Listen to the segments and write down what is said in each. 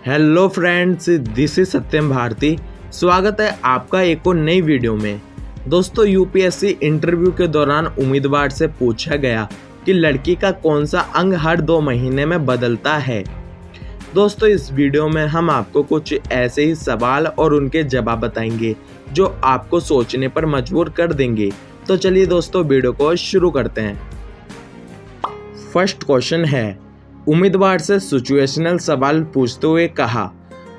Hello friends, this is सत्यम भारती। स्वागत है आपका एक और नई वीडियो में। दोस्तों, यूपीएससी इंटरव्यू के दौरान उम्मीदवार से पूछा गया कि लड़की का कौन सा अंग हर 2 महीने में बदलता है। दोस्तों, इस वीडियो में हम आपको कुछ ऐसे ही सवाल और उनके जवाब बताएंगे जो आपको सोचने पर मजबूर कर देंगे। तो चलिए दोस्तों, वीडियो को शुरू करते हैं। फर्स्ट क्वेश्चन है, उम्मीदवार से सिचुएशनल सवाल पूछते हुए कहा,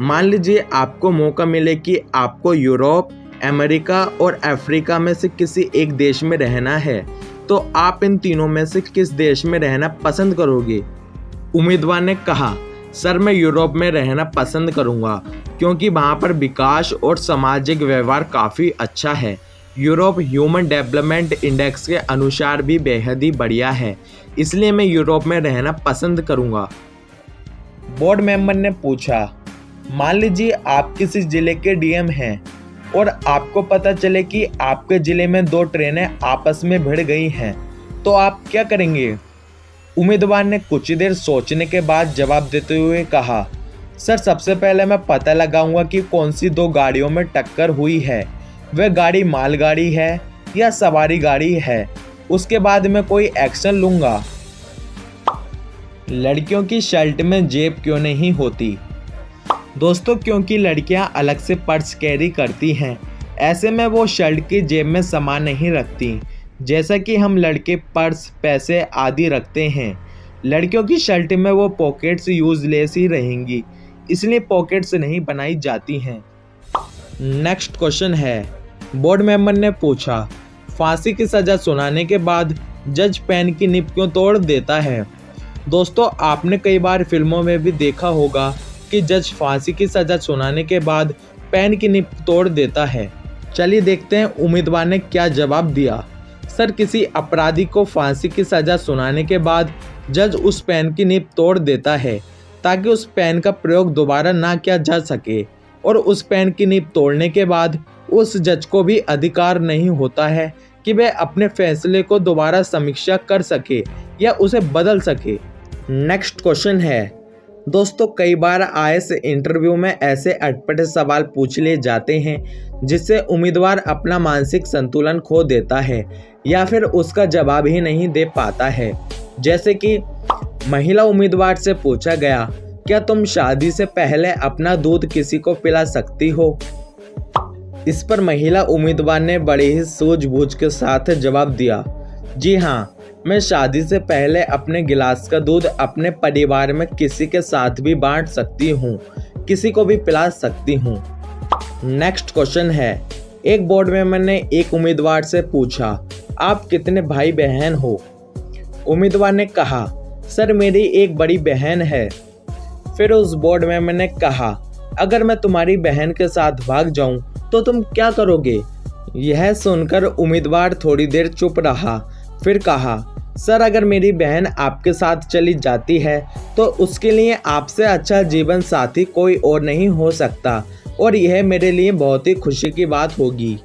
मान लीजिए आपको मौका मिले कि आपको यूरोप, अमेरिका और अफ्रीका में से किसी एक देश में रहना है, तो आप इन तीनों में से किस देश में रहना पसंद करोगे। उम्मीदवार ने कहा, सर मैं यूरोप में रहना पसंद करूंगा क्योंकि वहाँ पर विकास और सामाजिक व्यवहार काफ़ी अच्छा है। यूरोप ह्यूमन डेवलपमेंट इंडेक्स के अनुसार भी बेहद ही बढ़िया है, इसलिए मैं यूरोप में रहना पसंद करूंगा। बोर्ड मेंबर ने पूछा, मान लीजिए आप किसी ज़िले के डीएम हैं और आपको पता चले कि आपके ज़िले में 2 ट्रेनें आपस में भिड़ गई हैं, तो आप क्या करेंगे। उम्मीदवार ने कुछ देर सोचने के बाद जवाब देते हुए कहा, सर सबसे पहले मैं पता लगाऊंगा कि कौन सी 2 गाड़ियों में टक्कर हुई है, वह गाड़ी मालगाड़ी है या सवारी गाड़ी है। उसके बाद मैं कोई एक्शन लूंगा। लड़कियों की शर्ट में जेब क्यों नहीं होती। दोस्तों, क्योंकि लड़कियां अलग से पर्स कैरी करती हैं, ऐसे में वो शर्ट की जेब में सामान नहीं रखती, जैसा कि हम लड़के पर्स, पैसे आदि रखते हैं। लड़कियों की शर्ट में वो पॉकेट्स यूजलेस ही रहेंगी, इसलिए पॉकेट्स नहीं बनाई जाती हैं। नेक्स्ट क्वेश्चन है, बोर्ड मेंबर ने पूछा, फांसी की सज़ा सुनाने के बाद जज पेन की निब क्यों तोड़ देता है। दोस्तों, आपने कई बार फिल्मों में भी देखा होगा कि जज फांसी की सज़ा सुनाने के बाद पेन की निब तोड़ देता है। चलिए देखते हैं उम्मीदवार ने क्या जवाब दिया। सर, किसी अपराधी को फांसी की सज़ा सुनाने के बाद जज उस पेन की निब तोड़ देता है ताकि उस पेन का प्रयोग दोबारा ना किया जा सके, और उस पेन की निब तोड़ने के बाद उस जज को भी अधिकार नहीं होता है कि वह अपने फैसले को दोबारा समीक्षा कर सके या उसे बदल सके। नेक्स्ट क्वेश्चन है, दोस्तों कई बार आईएएस इंटरव्यू में ऐसे अटपटे सवाल पूछ लिए जाते हैं जिससे उम्मीदवार अपना मानसिक संतुलन खो देता है या फिर उसका जवाब ही नहीं दे पाता है। जैसे कि महिला उम्मीदवार से पूछा गया, क्या तुम शादी से पहले अपना दूध किसी को पिला सकती हो। इस पर महिला उम्मीदवार ने बड़े ही सूझबूझ के साथ जवाब दिया, जी हाँ, मैं शादी से पहले अपने गिलास का दूध अपने परिवार में किसी के साथ भी बांट सकती हूँ, किसी को भी पिला सकती हूँ। नेक्स्ट क्वेश्चन है, एक बोर्ड मेंबर ने एक उम्मीदवार से पूछा, आप कितने भाई बहन हो। उम्मीदवार ने कहा, सर मेरी एक बड़ी बहन है। फिर उस बोर्ड मेंबर ने कहा, अगर मैं तुम्हारी बहन के साथ भाग जाऊं तो तुम क्या करोगे। यह सुनकर उम्मीदवार थोड़ी देर चुप रहा, फिर कहा, सर अगर मेरी बहन आपके साथ चली जाती है तो उसके लिए आपसे अच्छा जीवन साथी कोई और नहीं हो सकता, और यह मेरे लिए बहुत ही खुशी की बात होगी।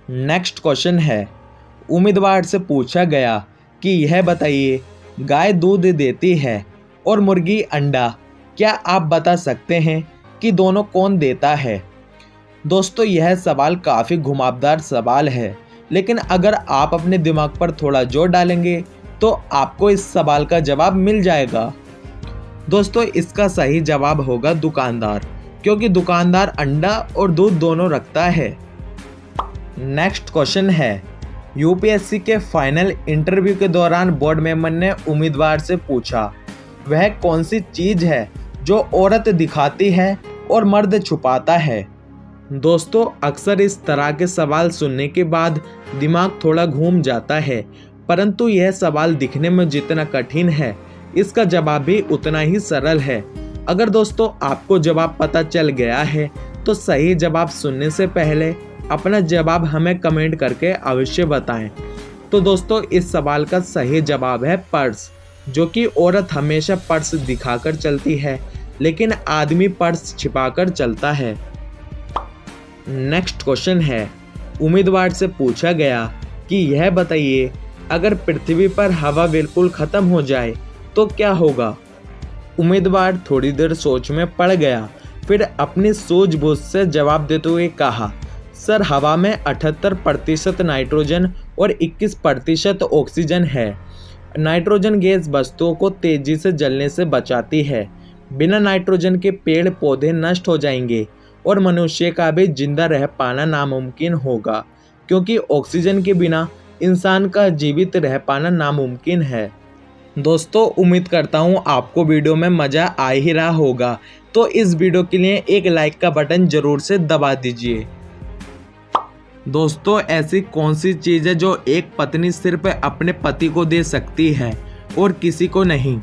नेक्स्ट क्वेश्चन है, उम्मीदवार से पूछा गया कि यह बताइए, गाय दूध देती है और मुर्गी अंडा, क्या आप बता सकते हैं कि दोनों कौन देता है। दोस्तों, यह सवाल काफ़ी घुमावदार सवाल है, लेकिन अगर आप अपने दिमाग पर थोड़ा जोर डालेंगे तो आपको इस सवाल का जवाब मिल जाएगा। दोस्तों, इसका सही जवाब होगा दुकानदार, क्योंकि दुकानदार अंडा और दूध दोनों रखता है। नेक्स्ट क्वेश्चन है, यूपीएससी के फाइनल इंटरव्यू के दौरान बोर्ड मेंबर ने उम्मीदवार से पूछा, वह कौन सी चीज़ है जो औरत दिखाती है और मर्द छुपाता है। दोस्तों, अक्सर इस तरह के सवाल सुनने के बाद दिमाग थोड़ा घूम जाता है, परंतु यह सवाल दिखने में जितना कठिन है, इसका जवाब भी उतना ही सरल है। अगर दोस्तों आपको जवाब पता चल गया है तो सही जवाब सुनने से पहले अपना जवाब हमें कमेंट करके अवश्य बताएं। तो दोस्तों, इस सवाल का सही जवाब है पर्स, जो कि औरत हमेशा पर्स दिखाकर चलती है, लेकिन आदमी पर्स छिपाकर चलता है। नेक्स्ट क्वेश्चन है, उम्मीदवार से पूछा गया कि यह बताइए, अगर पृथ्वी पर हवा बिल्कुल ख़त्म हो जाए तो क्या होगा। उम्मीदवार थोड़ी देर सोच में पड़ गया, फिर अपनी सूझबूझ से जवाब देते हुए कहा, सर हवा में 78% नाइट्रोजन और 21% ऑक्सीजन है। नाइट्रोजन गैस वस्तुओं को तेजी से जलने से बचाती है। बिना नाइट्रोजन के पेड़ पौधे नष्ट हो जाएंगे और मनुष्य का भी जिंदा रह पाना नामुमकिन होगा, क्योंकि ऑक्सीजन के बिना इंसान का जीवित रह पाना नामुमकिन है। दोस्तों उम्मीद करता हूँ आपको वीडियो में मज़ा आ ही रहा होगा, तो इस वीडियो के लिए एक लाइक का बटन ज़रूर से दबा दीजिए। दोस्तों ऐसी कौन सी चीज़ है जो एक पत्नी सिर्फ अपने पति को दे सकती है और किसी को नहीं?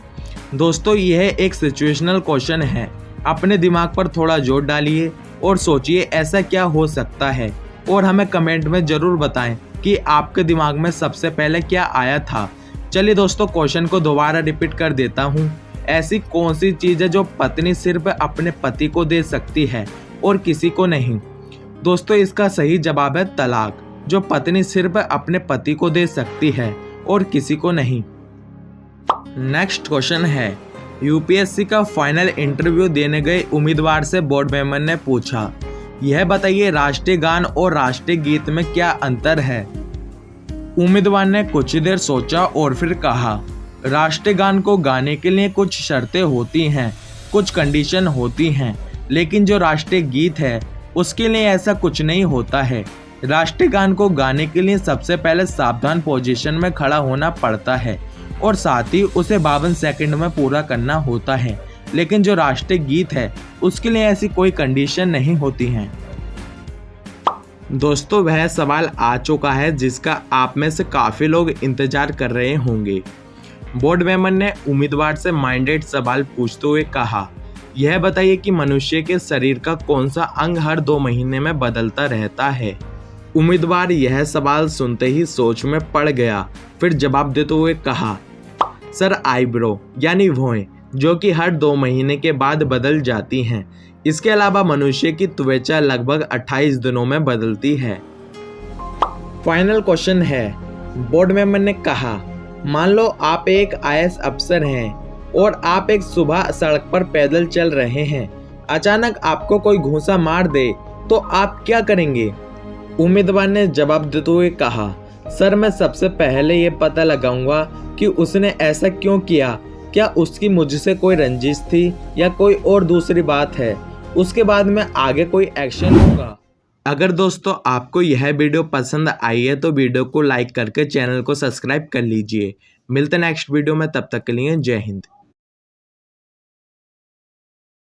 दोस्तों यह एक सिचुएशनल क्वेश्चन है। अपने दिमाग पर थोड़ा जोर डालिए और सोचिए ऐसा क्या हो सकता है, और हमें कमेंट में ज़रूर बताएं कि आपके दिमाग में सबसे पहले क्या आया था। चलिए दोस्तों क्वेश्चन को दोबारा रिपीट कर देता हूँ। ऐसी कौन सी चीज़ है जो पत्नी सिर्फ अपने पति को दे सकती है और किसी को नहीं? दोस्तों इसका सही जवाब है तलाक, जो पत्नी सिर्फ अपने पति को दे सकती है और किसी को नहीं। नेक्स्ट क्वेश्चन है, यूपीएससी का फाइनल इंटरव्यू देने गए उम्मीदवार से बोर्ड मेंबर ने पूछा, यह बताइए राष्ट्रीय गान और राष्ट्रीय गीत में क्या अंतर है? उम्मीदवार ने कुछ देर सोचा और फिर कहा, राष्ट्रीय गान को गाने के लिए कुछ शर्तें होती हैं, कुछ कंडीशन होती हैं, लेकिन जो राष्ट्रीय गीत है उसके लिए ऐसा कुछ नहीं होता है। राष्ट्रीय गान को गाने के लिए सबसे पहले सावधान पोजीशन में खड़ा होना पड़ता है और साथ ही उसे 52 सेकंड में पूरा करना होता है, लेकिन जो राष्ट्रीय गीत है उसके लिए ऐसी कोई कंडीशन नहीं होती हैं। दोस्तों वह सवाल आ चुका है जिसका आप में से काफ़ी लोग इंतजार कर रहे होंगे। बोर्ड मेंबर ने उम्मीदवार से माइंडेड सवाल पूछते हुए कहा, यह बताइए कि मनुष्य के शरीर का कौन सा अंग हर 2 महीने में बदलता रहता है? उम्मीदवार यह सवाल सुनते ही सोच में पड़ गया, फिर जवाब देते हुए कहा, सर आईब्रो यानी भौहें, जो कि हर 2 महीने के बाद बदल जाती हैं। इसके अलावा मनुष्य की त्वचा लगभग 28 दिनों में बदलती है। फाइनल क्वेश्चन है, बोर्ड मेंबर ने कहा, मान लो आप एक आईएएस अफसर हैं और आप एक सुबह सड़क पर पैदल चल रहे हैं, अचानक आपको कोई घूंसा मार दे तो आप क्या करेंगे? उम्मीदवार ने जवाब देते हुए कहा, सर मैं सबसे पहले ये पता लगाऊंगा कि उसने ऐसा क्यों किया, क्या उसकी मुझसे कोई रंजिश थी या कोई और दूसरी बात है। उसके बाद में आगे कोई एक्शन होगा। अगर दोस्तों आपको यह वीडियो पसंद आई है तो वीडियो को लाइक करके चैनल को सब्सक्राइब कर लीजिए। मिलते हैं नेक्स्ट वीडियो में, तब तक के लिए जय हिंद।